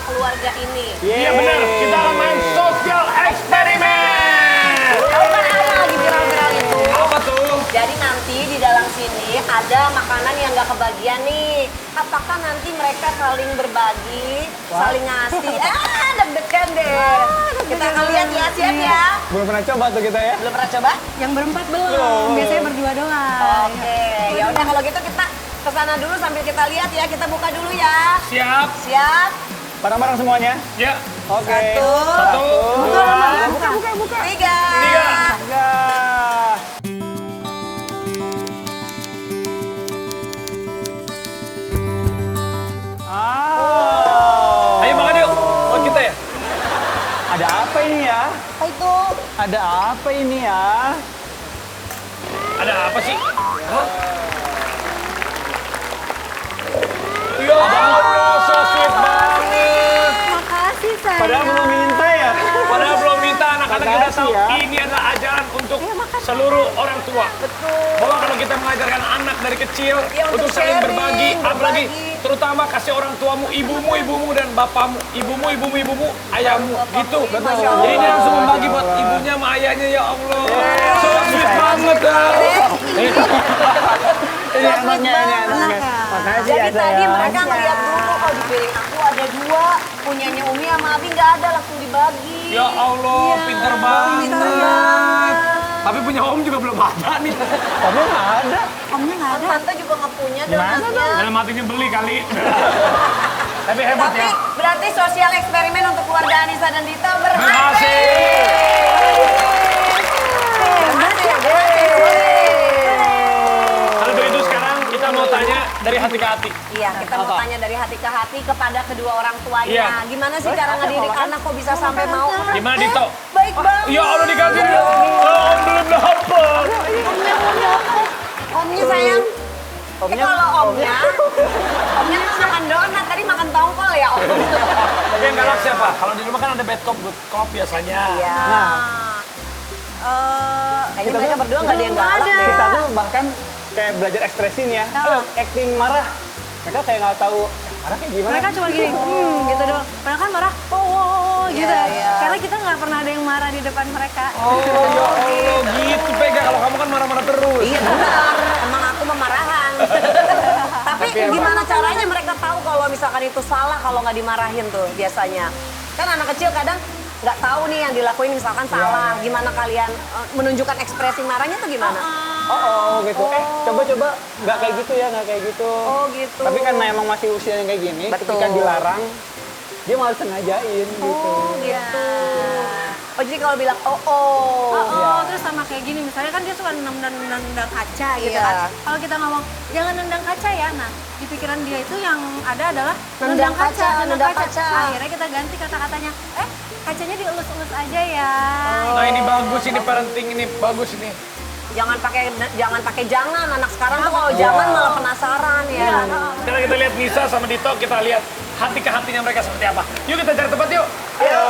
keluarga ini. Iya benar, kita akan main sosial eksperimen. Tahu kan apa yang lagi viral-viral itu? Apa tuh? Jadi nanti di dalam sini ada makanan yang nggak kebagian nih. Apakah nanti mereka saling berbagi, saling ngasih? Deg-degan deh. Kita akan lihat ya, siap ya. Belum pernah coba tuh kita ya. Belum pernah coba? Yang berempat belum, biasanya berdua doang. Oke, ya udah kalau gitu kita kesana dulu sambil kita lihat ya. Kita buka dulu ya. Siap. Siap. Bareng-bareng semuanya. Ya. Oke. Satu, Buka. tiga. Tiga. Ayo makan yuk. Buat kita ya. Ada apa ini ya? Apa itu? Ada apa ini ya? Ada apa sih? Hah? Ya Allah, so sweet banget. Makasih sayang. Padahal belum minta ya. Padahal belum minta, anak-anak kita Makasih tahu ya. ini adalah ajaran untuk seluruh orang tua. Betul. Bahwa kalau kita mengajarkan anak dari kecil Ya, untuk untuk saling sharing, berbagi, apalagi berbagi. terutama kasih orang tuamu, ibumu dan bapamu, ibumu, ayahmu, gitu. Masya Allah. Jadi dia langsung membagi buat ibunya sama ayahnya, ya Allah. So sweet banget dah. Ini anaknya, ini anaknya. Makasih ya Jadi tadi sayang. mereka ngeliat dulu, oh di piring aku ada dua, punyanya Umi sama Abi nggak ada, langsung dibagi. Ya Allah, pinter banget. Tapi punya om juga belum ada nih. Tapi nggak ada. Omnya nggak ada. Tante juga nggak punya Gimana donatnya. Dalam hatinya beli kali. Tapi hebat Tapi ya. berarti sosial eksperimen untuk keluarga Anissa dan Dita berhasil. Berhasil. Kalau begitu sekarang kita mau tanya dari hati ke hati. Iya, kita mau tanya dari hati ke hati kepada kedua orang tuanya. Iya. Gimana sih cara ngedidik anak kok bisa sampai mau? Gimana Dito? Baik banget. Ya Allah dikasih dia. Oh, belum dapet. Omnya sayang. Kalau omnya kan makan donat, tadi makan tongkol ya om. Tapi yang galak siapa? Kalau di rumah kan ada bad cop, good cop biasanya. Iya. Nah. Kayaknya mereka berdua nggak ada yang galak deh. Kita tuh bahkan kayak belajar ekspresi nih ya. Acting marah. Mereka kayak nggak tahu marah kayak gimana. Mereka cuma gini, gitu doang. Mereka kan marah, gitu. iya. Karena kita nggak pernah ada yang marah di depan mereka. Oh, ya Allah, gitu Pega. Kalau kamu kan marah-marah terus. Iya benar, emang aku memarahan. Tapi gimana caranya mereka tahu kalau misalkan itu salah kalau nggak dimarahin tuh biasanya? Kan anak kecil kadang nggak tahu nih yang dilakuin misalkan salah. Gimana kalian menunjukkan ekspresi marahnya tuh gimana? Oh gitu. Coba-coba nggak kayak gitu ya, nggak kayak gitu. Oh gitu. Tapi karena emang masih usianya kayak gini, Betul. ketika dilarang, dia malah sengajain gitu. Gitu. Oh jadi kalau bilang Terus sama kayak gini, misalnya kan dia suka nendang kaca gitu Iya. kan. Kalau kita ngomong, jangan nendang kaca ya, nah di pikiran dia itu yang ada adalah Nendang kaca. Akhirnya kita ganti kata-katanya, kacanya dielus-elus aja ya. Nah ini bagus, ini parenting ini bagus ini. jangan pakai jangan anak sekarang tuh kalau jangan malah penasaran ya. Sekarang kita lihat Nisa sama Dito, kita lihat hati ke hatinya mereka seperti apa. Yuk kita cari tempat yuk. Ayo.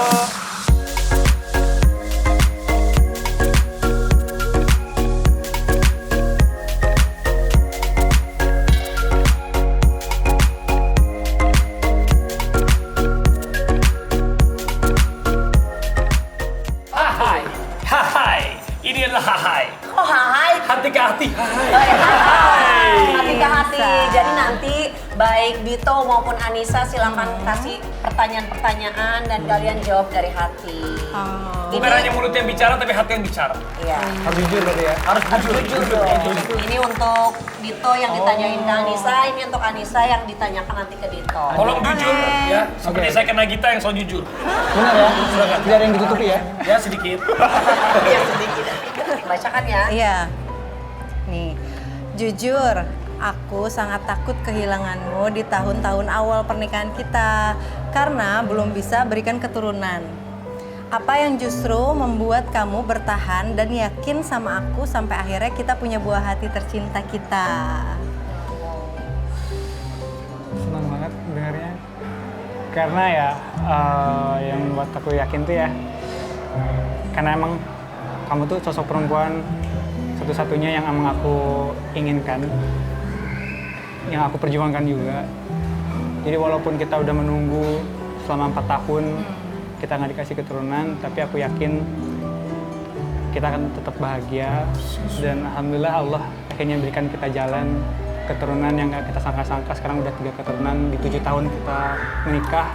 Hai. Ini adalah hai. Oh hai. Hati ke hati. Hati ke hati. Jadi nanti baik Dito maupun Anissa silakan kasih pertanyaan-pertanyaan dan kalian jawab dari hati. Bukan hanya mulut yang bicara, tapi hati yang bicara. Iya. Harus jujur berarti ya. Harus Jujur dong. Ini untuk Dito yang ditanyain ke Anissa, ini untuk Anissa yang ditanyakan nanti ke Dito. Tolong jujur ya, seperti Oke. saya kena Gita yang so jujur. Benar ya? Tidak ada yang ditutupi ya? Ya sedikit. Ya sedikit. Bacakan ya. Iya. Nih, jujur, aku sangat takut kehilanganmu di tahun-tahun awal pernikahan kita karena belum bisa berikan keturunan. Apa yang justru membuat kamu bertahan dan yakin sama aku sampai akhirnya kita punya buah hati tercinta kita. Senang banget dengarnya. Karena ya, yang buat aku yakin tuh ya, karena emang kamu tuh sosok perempuan satu-satunya yang emang aku inginkan, yang aku perjuangkan juga. Jadi walaupun kita udah menunggu selama 4 tahun kita nggak dikasih keturunan, tapi aku yakin kita akan tetap bahagia. Dan alhamdulillah Allah akhirnya berikan kita jalan keturunan yang nggak kita sangka-sangka. Sekarang udah 3 keturunan, di 7 tahun kita menikah.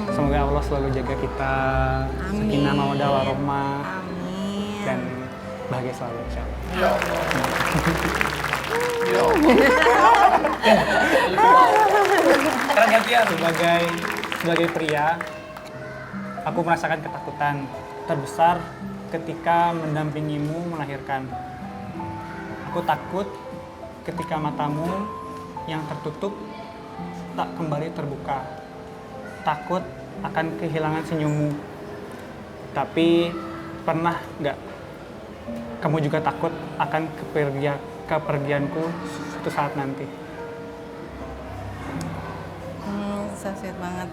Semoga Allah selalu jaga kita, sakinah mawaddah warahmah, Amin. dan bahagia selalu insya Allah. Sekarang gantian. Sebagai pria, aku merasakan ketakutan terbesar ketika mendampingimu melahirkan. Aku takut ketika matamu yang tertutup tak kembali terbuka. Takut akan kehilangan senyummu. Tapi pernah nggak kamu juga takut akan kepergianku suatu saat nanti? So sweet banget.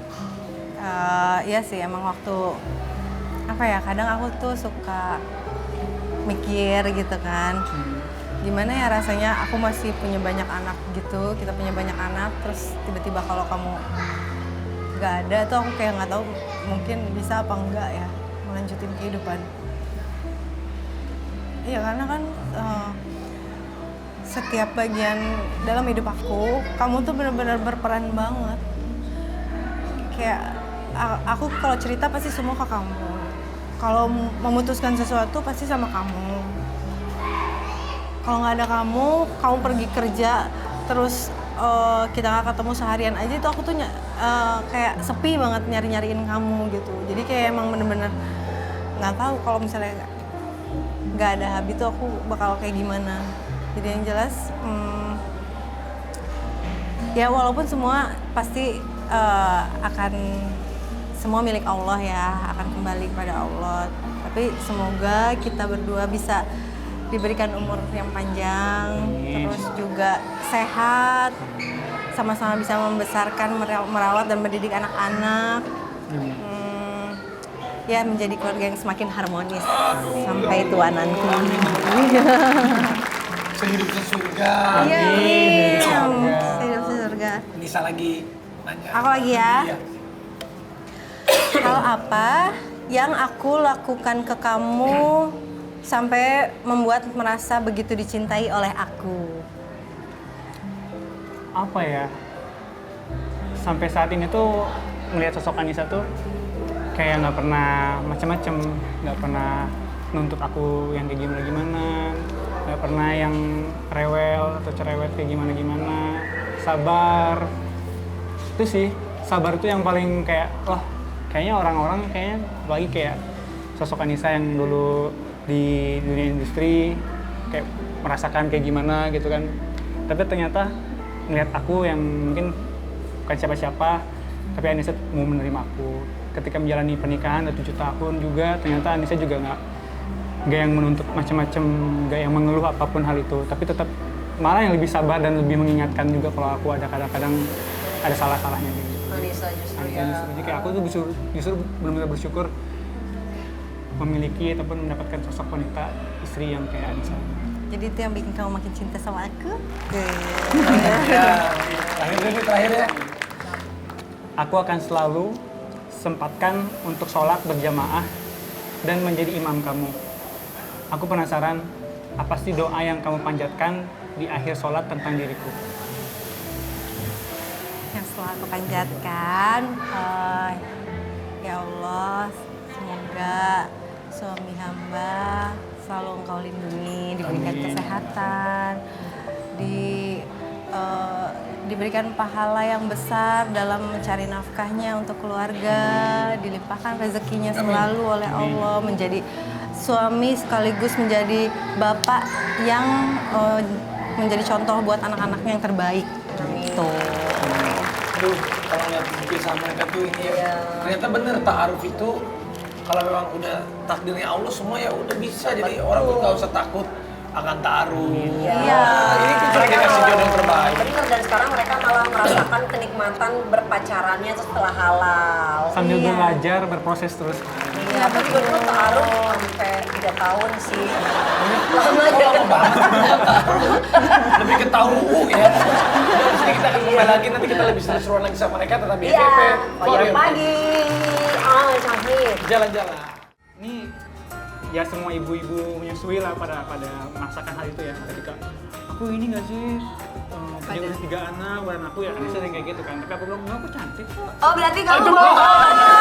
Iya sih, emang waktu apa ya, kadang aku tuh suka mikir gitu kan, gimana ya rasanya aku masih punya banyak anak gitu, kita punya banyak anak, terus tiba-tiba kalau kamu nggak ada tuh aku kayak nggak tahu mungkin bisa apa enggak ya melanjutin kehidupan. Iya, karena kan setiap bagian dalam hidup aku, kamu tuh benar-benar berperan banget. Kayak aku kalau cerita pasti semua ke kamu. Kalau memutuskan sesuatu pasti sama kamu. Kalau nggak ada kamu, kamu pergi kerja, terus kita nggak ketemu seharian aja, itu aku tuh kayak sepi banget nyariin kamu gitu. Jadi kayak emang bener-bener nggak tahu kalau misalnya nggak ada Habib tuh aku bakal kayak gimana. Jadi yang jelas, ya walaupun semua pasti akan semua milik Allah ya, akan kembali kepada Allah. Tapi semoga kita berdua bisa diberikan umur yang panjang, terus juga sehat, sama-sama bisa membesarkan, merawat dan mendidik anak-anak. Ya, menjadi keluarga yang semakin harmonis sampai tua nanti. Sehidup sesurga. Iya, amin. Sehidup sesurga. Nisa lagi nanya. Aku lagi ya. Iya. Hal apa yang aku lakukan ke kamu sampai membuat merasa begitu dicintai oleh aku? Apa ya? Sampai saat ini tuh melihat sosok Anissa tuh kayak nggak pernah macam-macam, nggak pernah nuntut aku yang kayak gimana-gimana, nggak pernah yang rewel atau cerewet kayak gimana-gimana, sabar. Itu sih, sabar itu yang paling kayak, wah kayaknya orang-orang kayaknya, apalagi kayak sosok Anissa yang dulu di dunia industri kayak merasakan kayak gimana gitu kan. Tapi ternyata ngeliat aku yang mungkin bukan siapa-siapa, tapi Anissa mau menerima aku. Ketika menjalani pernikahan udah 7 tahun juga, ternyata Anissa juga nggak yang menuntut macam-macam, nggak yang mengeluh apapun hal itu, tapi tetap malah yang lebih sabar dan lebih mengingatkan juga kalau aku ada kadang-kadang ada salah-salahnya gitu. Anissa justru Anissa ya. justru. Jadi kayak aku tuh justru benar-benar bersyukur memiliki ataupun mendapatkan sosok wanita istri yang kayak Anissa. Jadi itu yang bikin kamu makin cinta sama aku? Ya, terakhir ya. Aku akan selalu sempatkan untuk sholat berjamaah dan menjadi imam kamu. Aku penasaran, apa sih doa yang kamu panjatkan di akhir sholat tentang diriku? Yang selalu aku panjatkan, ya Allah, semoga suami hamba selalu Engkau lindungi, diberikan kesehatan, diberikan pahala yang besar dalam mencari nafkahnya untuk keluarga, dilimpahkan rezekinya selalu oleh Allah, menjadi suami sekaligus menjadi bapak yang menjadi contoh buat anak-anaknya yang terbaik. Gitu. Aduh, kalau lihat kisah mereka tuh ini ya, ternyata bener ta'aruf itu kalau memang udah takdirnya Allah semua ya udah bisa. Jadi orang tuh nggak usah takut akan ta'aruf. Iya. Ini kita dikasih jodoh yang terbaik. Bener, dan sekarang mereka malah merasakan kenikmatan berpacarannya itu setelah halal. Sambil Iya. belajar, berproses terus. Iya, aku juga dulu taruh sampai 3 tahun sih. Lama Kok ya. lama banget? Lebih ke tahu ya. Terus kita ketemu kembali lagi nanti kita lebih seru-seruan lagi sama mereka tetap di Iya, FVP. Koyor pagi. Oh, cantik. Jalan-jalan. Ini ya semua ibu-ibu menyusui lah pada merasakan hal itu ya. Ketika aku ini nggak sih punya 3 anak, bukan aku ya, ada sering kayak gitu kan. Tapi aku bilang, enggak, aku cantik kok. Oh, berarti kamu bohong.